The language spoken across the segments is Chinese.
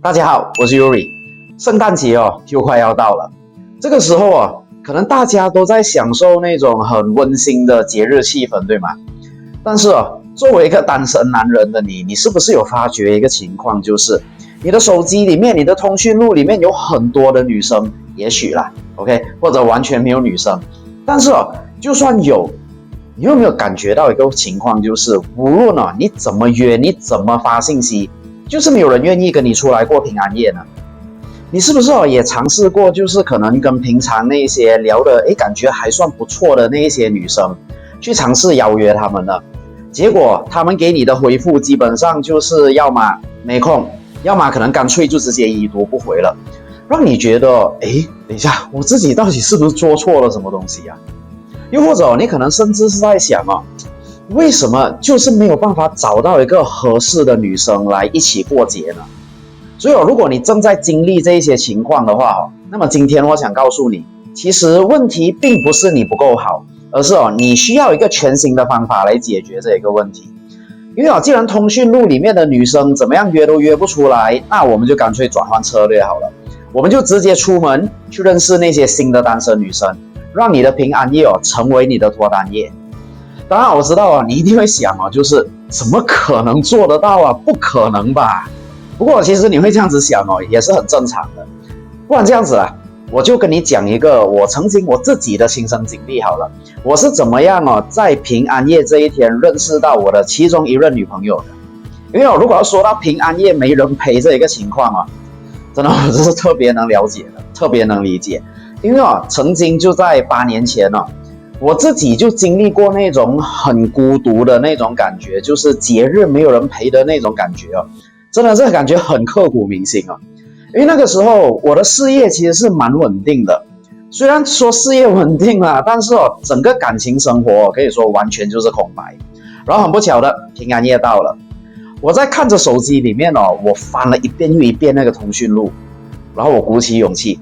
大家好，我是 Yuri。圣诞节又快要到了，这个时候可能大家都在享受那种很温馨的节日气氛，对吗？但是作为一个单身男人的你是不是有发觉一个情况，就是你的手机里面、你的通讯录里面有很多的女生，也许啦 ，OK， 或者完全没有女生，但是就算有，你有没有感觉到一个情况，就是无论你怎么约，你怎么发信息，就是没有人愿意跟你出来过平安夜呢？你是不是也尝试过，就是可能跟平常那些聊的感觉还算不错的那一些女生去尝试邀约他们呢？结果他们给你的回复基本上就是要么没空，要么可能干脆就直接已读不回了，让你觉得等一下，我自己到底是不是做错了什么东西啊？又或者你可能甚至是在想为什么就是没有办法找到一个合适的女生来一起过节呢？所以如果你正在经历这一些情况的话那么今天我想告诉你，其实问题并不是你不够好，而是你需要一个全新的方法来解决这个问题。因为既然通讯录里面的女生怎么样约都约不出来，那我们就干脆转换策略好了，我们就直接出门去认识那些新的单身女生，让你的平安夜成为你的脱单夜。当然我知道你一定会想就是怎么可能做得到不可能吧？不过其实你会这样子想也是很正常的。不然这样子我就跟你讲一个我自己的亲身经历好了。我是怎么样在平安夜这一天认识到我的其中一任女朋友的。因为如果要说到平安夜没人陪这一个情况真的我是特别能了解的，特别能理解。因为曾经就在8年前我自己就经历过那种很孤独的那种感觉，就是节日没有人陪的那种感觉真的这个感觉很刻骨铭心因为那个时候我的事业其实是蛮稳定的，虽然说事业稳定啦，但是整个感情生活可以说完全就是空白。然后很不巧的，平安夜到了，我在看着手机里面我翻了一遍又一遍那个通讯录，然后我鼓起勇气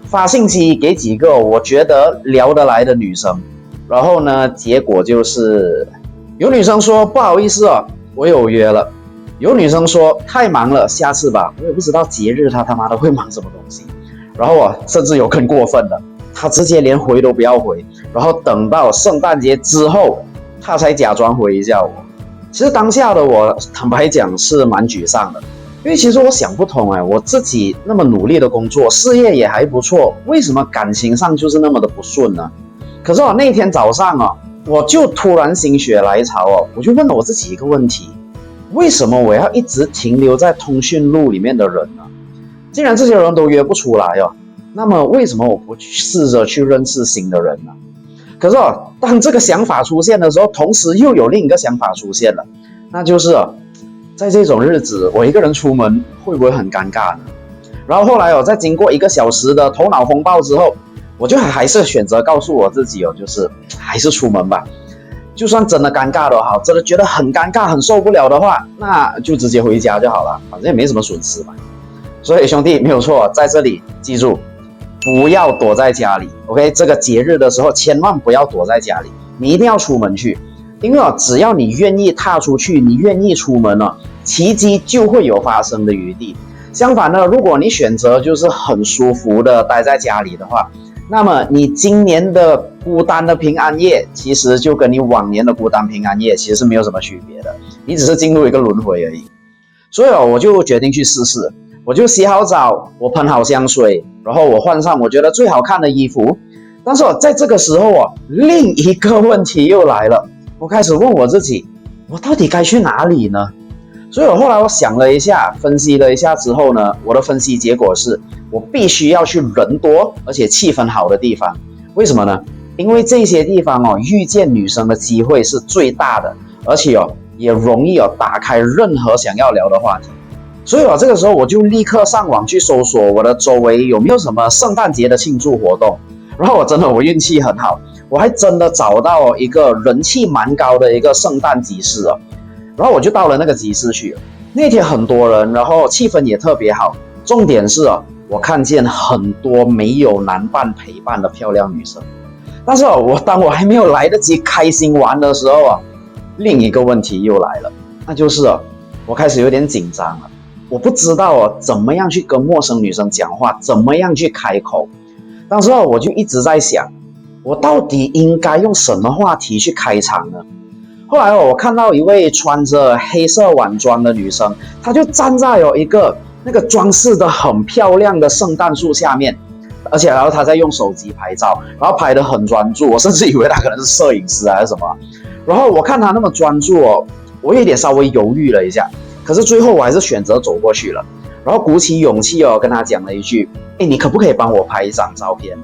发信息给几个我觉得聊得来的女生。然后呢，结果就是有女生说不好意思我有约了，有女生说太忙了，下次吧。我也不知道节日她他妈的会忙什么东西。然后甚至有更过分的，她直接连回都不要回，然后等到圣诞节之后她才假装回一下我。其实当下的我坦白讲是蛮沮丧的，因为其实我想不通我自己那么努力的工作，事业也还不错，为什么感情上就是那么的不顺呢？可是那天早上我就突然心血来潮我就问了我自己一个问题，为什么我要一直停留在通讯录里面的人呢？既然这些人都约不出来那么为什么我不试着去认识新的人呢？可是当这个想法出现的时候，同时又有另一个想法出现了，那就是在这种日子我一个人出门会不会很尴尬呢？然后后来在经过1个小时的头脑风暴之后，我就还是选择告诉我自己就是还是出门吧，就算真的尴尬的好，真的觉得很尴尬很受不了的话，那就直接回家就好了，反正也没什么损失嘛。所以兄弟没有错，在这里记住不要躲在家里 OK， 这个节日的时候千万不要躲在家里，你一定要出门去。因为只要你愿意踏出去，你愿意出门奇迹就会有发生的余地。相反呢，如果你选择就是很舒服的待在家里的话，那么你今年的孤单的平安夜其实就跟你往年的孤单平安夜其实是没有什么区别的，你只是进入一个轮回而已。所以我就决定去试试，我就洗好澡，我喷好香水，然后我换上我觉得最好看的衣服。但是在这个时候另一个问题又来了，我开始问我自己，我到底该去哪里呢？所以后来我想了一下，分析了一下之后呢，我的分析结果是我必须要去人多而且气氛好的地方。为什么呢？因为这些地方遇见女生的机会是最大的，而且也容易打开任何想要聊的话题。所以这个时候我就立刻上网去搜索我的周围有没有什么圣诞节的庆祝活动。然后我运气很好，我还真的找到一个人气蛮高的一个圣诞集市然后我就到了那个集市去那天很多人，然后气氛也特别好。重点是我看见很多没有男伴陪伴的漂亮女生。但是当我还没有来得及开心玩的时候另一个问题又来了，那就是我开始有点紧张了。我不知道怎么样去跟陌生女生讲话，怎么样去开口。当时我就一直在想，我到底应该用什么话题去开场呢？后来我看到一位穿着黑色晚装的女生，她就站在一个那个装饰的很漂亮的圣诞树下面，而且然后她在用手机拍照，然后拍得很专注，我甚至以为她可能是摄影师还是什么。然后我看她那么专注我有点稍微犹豫了一下，可是最后我还是选择走过去了，然后鼓起勇气跟她讲了一句：你可不可以帮我拍一张照片呢？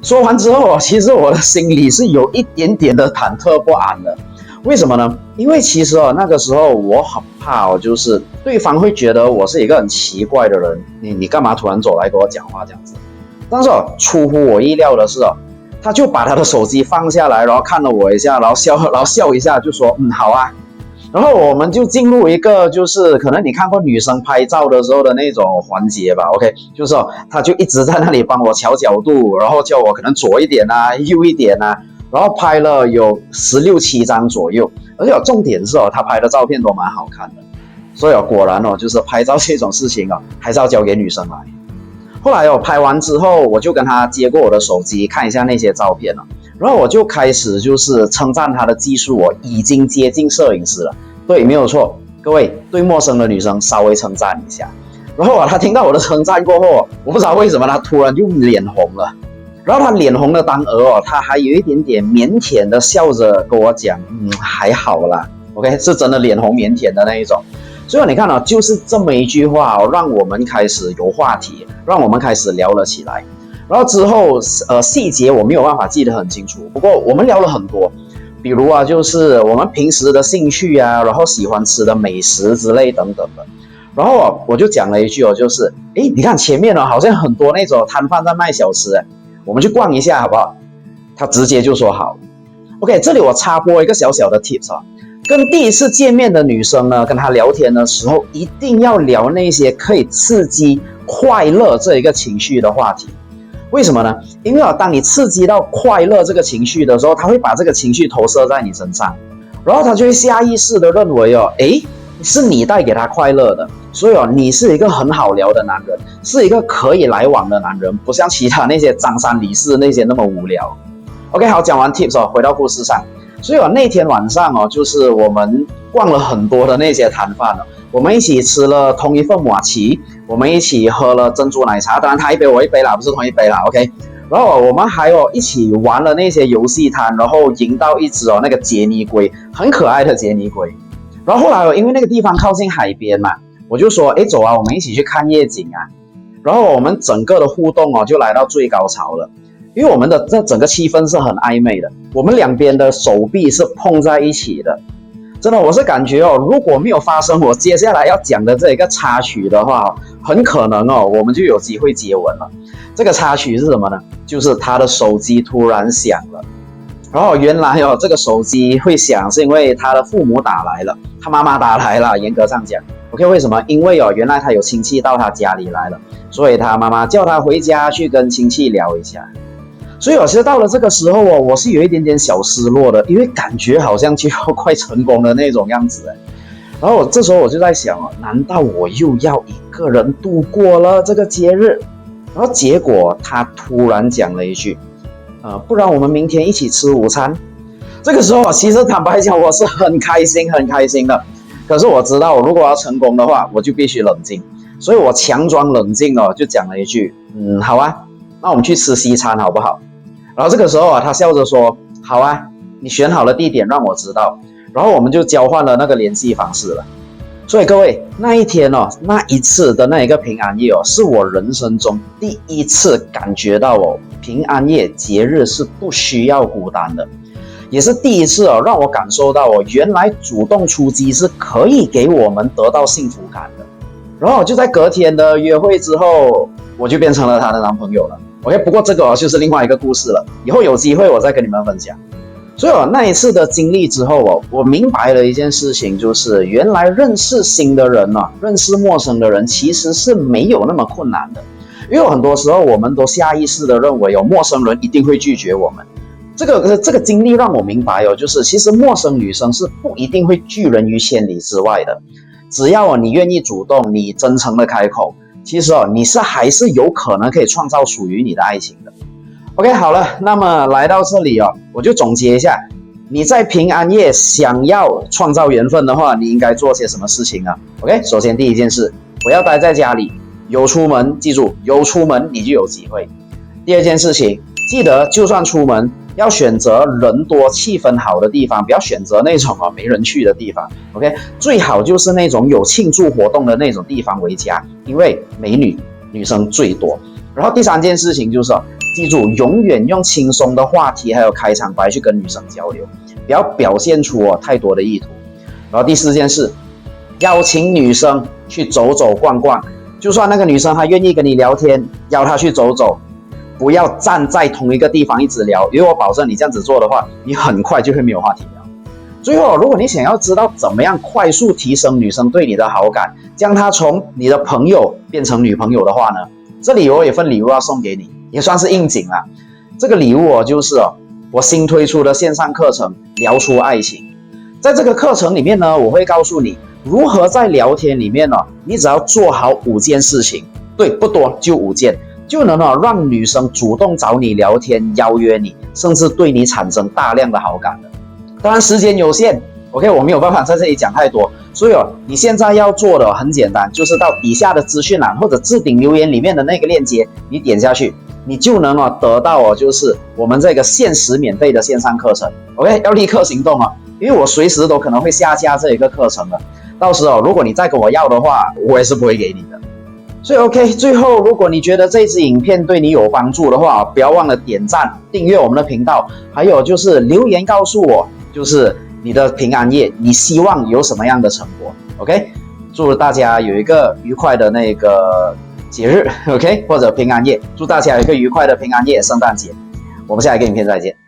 说完之后其实我的心里是有一点点的忐忑不安的。为什么呢？因为其实那个时候我很怕就是对方会觉得我是一个很奇怪的人，你干嘛突然走来跟我讲话这样子？但是出乎我意料的是他就把他的手机放下来，然后看了我一下，然后笑一下，就说好啊。然后我们就进入一个就是可能你看过女生拍照的时候的那种环节吧 ，OK， 就是他就一直在那里帮我调角度，然后叫我可能左一点啊，右一点啊。然后拍了有16、17张左右，而且重点是他拍的照片都蛮好看的，所以果然就是拍照这种事情还是要交给女生来。后来拍完之后，我就跟他接过我的手机看一下那些照片了，然后我就开始就是称赞他的技术已经接近摄影师了。对，没有错，各位对陌生的女生稍微称赞一下。然后他听到我的称赞过后，我不知道为什么他突然就脸红了。然后他脸红的当儿他还有一点点腼腆的笑着跟我讲，还好啦 ，OK， 是真的脸红腼腆的那一种。所以你看就是这么一句话让我们开始有话题，让我们开始聊了起来。然后之后细节我没有办法记得很清楚，不过我们聊了很多，比如就是我们平时的兴趣啊，然后喜欢吃的美食之类等等的。然后我就讲了一句就是你看前面好像很多那种摊贩在卖小吃我们去逛一下好不好？他直接就说好。OK， 这里我插播一个小小的 tips 跟第一次见面的女生呢，跟她聊天的时候，一定要聊那些可以刺激快乐这一个情绪的话题。为什么呢？因为当你刺激到快乐这个情绪的时候，他会把这个情绪投射在你身上，然后他就会下意识的认为是你带给他快乐的，所以你是一个很好聊的男人，是一个可以来往的男人，不像其他那些张三李四那些那么无聊。OK， 好，讲完 tips 回到故事上。所以那天晚上就是我们逛了很多的那些摊贩我们一起吃了同一份麻糬，我们一起喝了珍珠奶茶，当然他一杯我一杯啦，不是同一杯啦 ，OK。然后我们还一起玩了那些游戏摊，然后赢到一只那个杰尼龟，很可爱的杰尼龟。然后后来因为那个地方靠近海边嘛，我就说走啊，我们一起去看夜景啊。然后我们整个的互动就来到最高潮了，因为我们的这整个气氛是很暧昧的，我们两边的手臂是碰在一起的。真的，我是感觉如果没有发生我接下来要讲的这一个插曲的话，很可能我们就有机会接吻了。这个插曲是什么呢？就是他的手机突然响了。然后原来这个手机会响是因为他的父母打来了，他妈妈打来了，严格上讲 OK， 为什么？因为原来他有亲戚到他家里来了，所以他妈妈叫他回家去跟亲戚聊一下。所以其实到了这个时候我是有一点点小失落的，因为感觉好像就要快成功的那种样子然后这时候我就在想难道我又要一个人度过了这个节日？然后结果他突然讲了一句不然我们明天一起吃午餐。这个时候其实坦白讲我是很开心的，可是我知道如果要成功的话我就必须冷静，所以我强装冷静就讲了一句好啊，那我们去吃西餐好不好？然后这个时候他笑着说好啊，你选好了地点让我知道，然后我们就交换了那个联系方式了。所以各位那一天那一次的那一个平安夜是我人生中第一次感觉到平安夜节日是不需要孤单的，也是第一次让我感受到原来主动出击是可以给我们得到幸福感的。然后就在隔天的约会之后，我就变成了她的男朋友了。OK， 不过这个就是另外一个故事了，以后有机会我再跟你们分享。所以那一次的经历之后我明白了一件事情，就是原来认识新的人认识陌生的人其实是没有那么困难的。因为很多时候我们都下意识的认为陌生人一定会拒绝我们。这个经历让我明白就是其实陌生女生是不一定会拒人于千里之外的。只要你愿意主动，你真诚的开口，其实你还是有可能可以创造属于你的爱情的。OK， 好了，那么来到这里我就总结一下，你在平安夜想要创造缘分的话，你应该做些什么事情啊 ？OK， 首先第一件事，不要待在家里，有出门，记住，有出门你就有机会。第二件事情，记得就算出门，要选择人多气氛好的地方，不要选择那种没人去的地方。OK， 最好就是那种有庆祝活动的那种地方为佳，因为美女生最多。然后第三件事情就是记住，永远用轻松的话题还有开场白去跟女生交流，不要表现出太多的意图。然后第四件事，邀请女生去走走逛逛，就算那个女生她愿意跟你聊天，邀她去走走，不要站在同一个地方一直聊，因为我保证你这样子做的话，你很快就会没有话题聊。最后，如果你想要知道怎么样快速提升女生对你的好感，将她从你的朋友变成女朋友的话呢，这里我有一份礼物要送给你，也算是应景啦。这个礼物就是我新推出的线上课程聊出爱情。在这个课程里面呢，我会告诉你如何在聊天里面你只要做好5件事情，对，不多，就5件，就能让女生主动找你聊天，邀约你，甚至对你产生大量的好感的。当然时间有限 ，OK， 我没有办法在这里讲太多，所以你现在要做的很简单，就是到底下的资讯栏或者置顶留言里面的那个链接，你点下去，你就能得到就是我们这个限时免费的线上课程 ，OK， 要立刻行动因为我随时都可能会下架这一个课程的，到时如果你再跟我要的话，我也是不会给你的。所以 OK， 最后如果你觉得这支影片对你有帮助的话，不要忘了点赞、订阅我们的频道，还有就是留言告诉我，就是你的平安夜你希望有什么样的成果 ，OK？ 祝大家有一个愉快的那个节日 ，OK？ 或者平安夜，祝大家有一个愉快的平安夜、圣诞节。我们下一个影片再见。